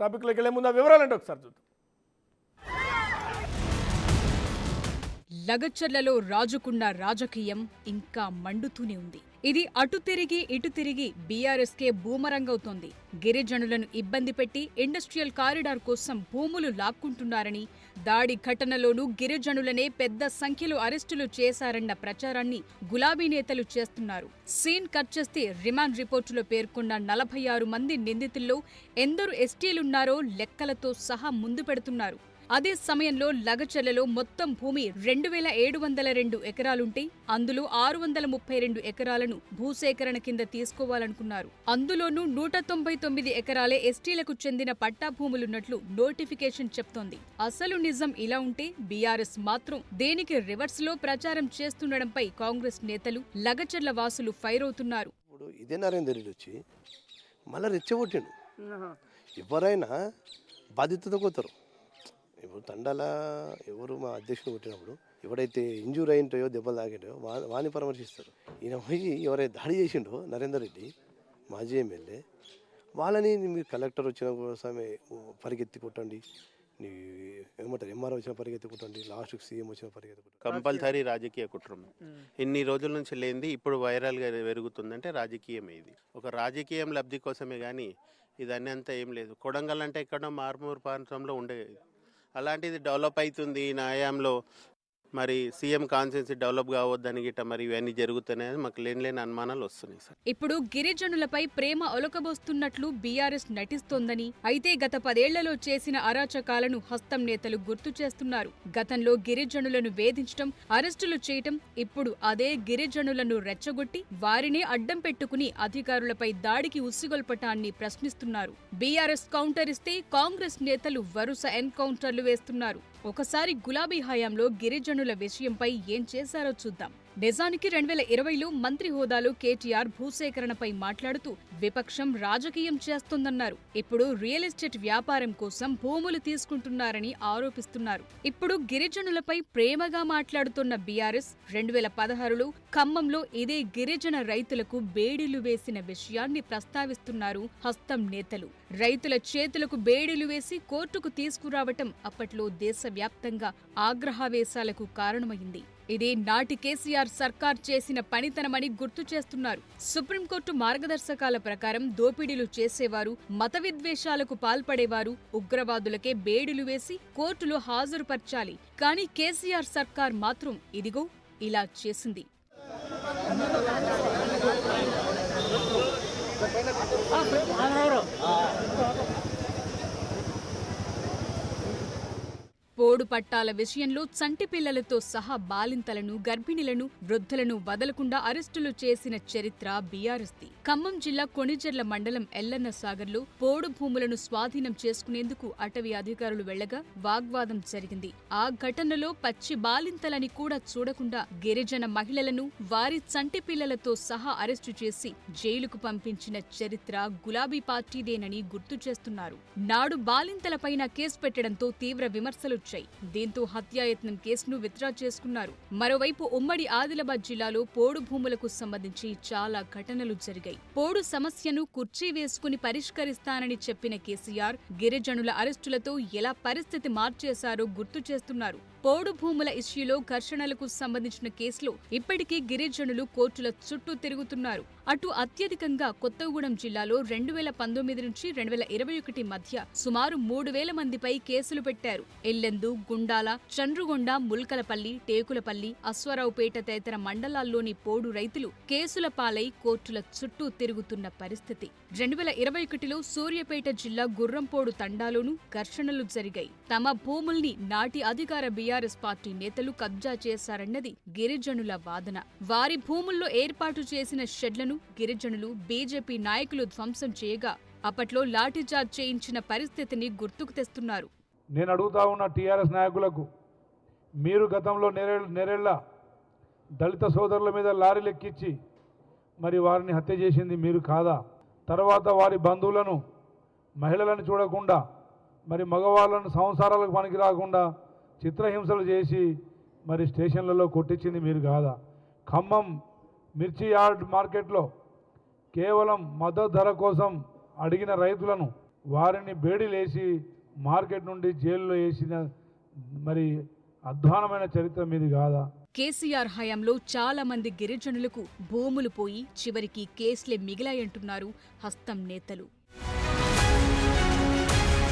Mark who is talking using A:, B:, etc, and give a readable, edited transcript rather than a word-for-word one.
A: టాపిక్లోకి వెళ్ళే ముందు ఆ వివరాలంటే ఒకసారి చూద్దాం.
B: లగచర్లలో రాజుకున్న రాజకీయం ఇంకా మండుతూనే ఉంది. ఇది అటు తిరిగి ఇటు తిరిగి బీఆర్ఎస్కే బూమరంగవుతోంది. గిరిజనులను ఇబ్బంది పెట్టి ఇండస్ట్రియల్ కారిడార్ కోసం భూములు లాక్కుంటున్నారని, దాడి ఘటనలోనూ గిరిజనులనే పెద్ద సంఖ్యలో అరెస్టులు చేశారన్న ప్రచారాన్ని గులాబీ నేతలు చేస్తున్నారు. సీన్ కట్ చేస్తే రిమాండ్ రిపోర్టులో పేర్కొన్న 46 మంది నిందితుల్లో ఎందరు ఎస్టీలున్నారో లెక్కలతో సహా ముందు పెడుతున్నారు. అదే సమయంలో లగచర్లలో మొత్తం భూమి 2702 ఎకరాలుంటే అందులో 632 ఎకరాలను భూసేకరణ కింద తీసుకోవాలనుకున్నారు. అందులోనూ 199 ఎకరాలే ఎస్టీలకు చెందిన పట్టా భూములున్నట్లు నోటిఫికేషన్ చెప్తోంది. అసలు నిజం ఇలా ఉంటే బీఆర్ఎస్ మాత్రం దేనికి రివర్స్ లో ప్రచారం చేస్తుండడంపై కాంగ్రెస్ నేతలు, లగచర్ల వాసులు ఫైర్ అవుతున్నారు.
C: ఇదే నరేందర్ రెడ్డి వచ్చి మళ్ళీ రెచ్చగొట్టిండు. ఎవరైనా బాధితులతో పోతారు. ఇప్పుడు తండాల ఎవరు మా అధ్యక్షుడు కొట్టినప్పుడు ఎవడైతే ఇంజూర్ అయింటాయో దెబ్బలు తాగింటాయో వాని పరామర్శిస్తారు. ఈయన పోయి ఎవరైతే దాడి చేసిండో నరేందర్ రెడ్డి మాజీ ఎమ్మెల్యే వాళ్ళని మీరు కలెక్టర్ వచ్చిన కోసమే పరిగెత్తి కొట్టండి, నీ ఏమంటారు ఎంఆర్ఓ వచ్చిన పరిగెత్తి కొట్టండి, లాస్ట్కి సీఎం వచ్చిన పరిగెత్తి కొట్టండి.
D: కంపల్సరీ రాజకీయ కుట్రం ఇన్ని రోజుల నుంచి లేనిది ఇప్పుడు వైరల్గా పెరుగుతుందంటే రాజకీయమే. ఇది ఒక రాజకీయం లబ్ధి కోసమే కానీ ఇదన్నీ అంతా ఏం లేదు. కొడంగల్ అంటే ఎక్కడో మారుమూరు ప్రాంతంలో ఉండేది, అలాంటిది డెవలప్ అవుతుంది నా హయాంలో. మరి సీఎం కాన్స్టిట్యున్సీ డెవలప్ కావద్దని గిట్ట మరి ఇవన్నీ జరుగుతున్నాయని మాకు లేని అనుమానాలు వస్తున్నాయి సార్.
B: ఇప్పుడు గిరిజనులపై ప్రేమ ఒలకబోస్తున్నట్లు బీఆర్ఎస్ నటిస్తోందని, అయితే గత 10 ఏళ్లలో చేసిన అరాచకాలను హస్తం నేతలు గుర్తు చేస్తున్నారు. గతంలో గిరిజనులను వేధించటం, అరెస్టులు చేయటం, ఇప్పుడు అదే గిరిజనులను రెచ్చగొట్టి వారినే అడ్డం పెట్టుకుని అధికారులపై దాడికి ఉసిగొల్పటాన్ని ప్రశ్నిస్తున్నారు. బీఆర్ఎస్ కౌంటర్ ఇస్తే కాంగ్రెస్ నేతలు వరుస ఎన్కౌంటర్లు వేస్తున్నారు. ఒకసారి గులాబీ హయాంలో గిరిజనుల విషయంపై ఏం చేశారో చూద్దాం. నిజానికి 2020లో మంత్రి హోదాలో కేటీఆర్ భూసేకరణపై మాట్లాడుతూ విపక్షం రాజకీయం చేస్తోందన్నారు. ఇప్పుడు రియల్ ఎస్టేట్ వ్యాపారం కోసం భూములు తీసుకుంటున్నారని ఆరోపిస్తున్నారు. ఇప్పుడు గిరిజనులపై ప్రేమగా మాట్లాడుతున్న బీఆర్ఎస్ 2016లో ఖమ్మంలో ఇదే గిరిజన రైతులకు బేడీలు వేసిన విషయాన్ని ప్రస్తావిస్తున్నారు హస్తం నేతలు. రైతుల చేతులకు బేడీలు వేసి కోర్టుకు తీసుకురావటం అప్పట్లో దేశవ్యాప్తంగా ఆగ్రహావేశాలకు కారణమైంది. ఇది నాటి కేసీఆర్ సర్కార్ చేసిన పనితనమని గుర్తు చేస్తున్నారు. సుప్రీంకోర్టు మార్గదర్శకాల ప్రకారం దోపిడీలు చేసేవారు, మత విద్వేషాలకు పాల్పడేవారు, ఉగ్రవాదులకే బేడీలు వేసి కోర్టులో హాజరుపర్చాలి. కానీ కేసీఆర్ సర్కార్ మాత్రం ఇదిగో ఇలా చేసింది. పోడు పట్టాల విషయంలో చంటి పిల్లలతో సహా బాలింతలను, గర్భిణులను, వృద్ధులను వదలకుండా అరెస్టులు చేసిన చరిత్ర బీఆర్ఎస్ది. ఖమ్మం జిల్లా కొణిజర్ల మండలం ఎల్లన్న సాగర్లో పోడు భూములను స్వాధీనం చేసుకునేందుకు అటవీ అధికారులు వెళ్లగా వాగ్వాదం జరిగింది. ఆ ఘటనలో పచ్చి బాలింతలని కూడా చూడకుండా గిరిజన మహిళలను, వారి చంటి పిల్లలతో సహా అరెస్టు చేసి జైలుకు పంపించిన చరిత్ర గులాబీ పార్టీదేనని గుర్తు చేస్తున్నారు. నాడు బాలింతలపైన కేసు పెట్టడంతో తీవ్ర విమర్శలు దీంతో హత్యాయత్నం కేసును విత్డ్రా చేసుకున్నారు. మరోవైపు ఉమ్మడి ఆదిలాబాద్ జిల్లాలో పోడు భూములకు సంబంధించి చాలా ఘటనలు జరిగాయి. పోడు సమస్యను కుర్చీ వేసుకుని పరిష్కరిస్తానని చెప్పిన కేసీఆర్ గిరిజనుల అరెస్టులతో ఎలా పరిస్థితి మార్చేశారో గుర్తు చేస్తున్నారు. పోడు భూముల ఇష్యూలో ఘర్షణలకు సంబంధించిన కేసులో ఇప్పటికీ గిరిజనులు కోర్టుల చుట్టూ తిరుగుతున్నారు. అటు అత్యధికంగా కొత్తగూడెం జిల్లాలో 2019 నుంచి 2021 మధ్య సుమారు 3000 మందిపై కేసులు పెట్టారు. ఎల్లెందు, గుండాల, చండ్రుగొండ, ముల్కలపల్లి, టేకులపల్లి, అశ్వారావుపేట తదితర మండలాల్లోని పోడు రైతులు కేసుల పాలై కోర్టుల చుట్టూ తిరుగుతున్న పరిస్థితి. 2021లో సూర్యాపేట జిల్లా గుర్రంపోడు తండాలోనూ ఘర్షణలు జరిగాయి. తమ భూముల్ని నాటి అధికార బీఆర్ఎస్ పార్టీ నేతలు కబ్జా చేశారన్నది గిరిజనుల వాదన. వారి భూముల్లో ఏర్పాటు చేసిన షెడ్లను గిరిజనులు, బీజేపీ నాయకులు ధ్వంసం చేయగా అప్పట్లో లాఠీచార్జ్ చేయించిన పరిస్థితిని గుర్తుకు తెస్తున్నారు.
E: నేను అడుగుతా ఉన్న టీఆర్ఎస్ నాయకులకు, మీరు గతంలో నెరేళ్ల దళిత సోదరుల మీద లారీలు ఎక్కించి మరి వారిని హత్య చేసింది మీరు కాదా? తర్వాత వారి బంధువులను, మహిళలను చూడకుండా మరి మగవాళ్ళను సంసారాలకు పనికి రాకుండా చిత్రహింసలు చేసి మరి స్టేషన్లలో కొట్టించింది మీరు కాదా? ఖమ్మం మిర్చి యార్డ్ మార్కెట్లో కేవలం మద్దతు ధర కోసం అడిగిన రైతులను వారిని బేడీలేసి మార్కెట్ నుండి జైల్లో వేసిన మరి అధ్వానమైన చరిత్ర మీది కాదా?
B: కేసీఆర్ హయాంలో చాలా మంది గిరిజనులకు భూములు పోయి చివరికి కేసులే మిగిలాయంటున్నారు హస్తం నేతలు.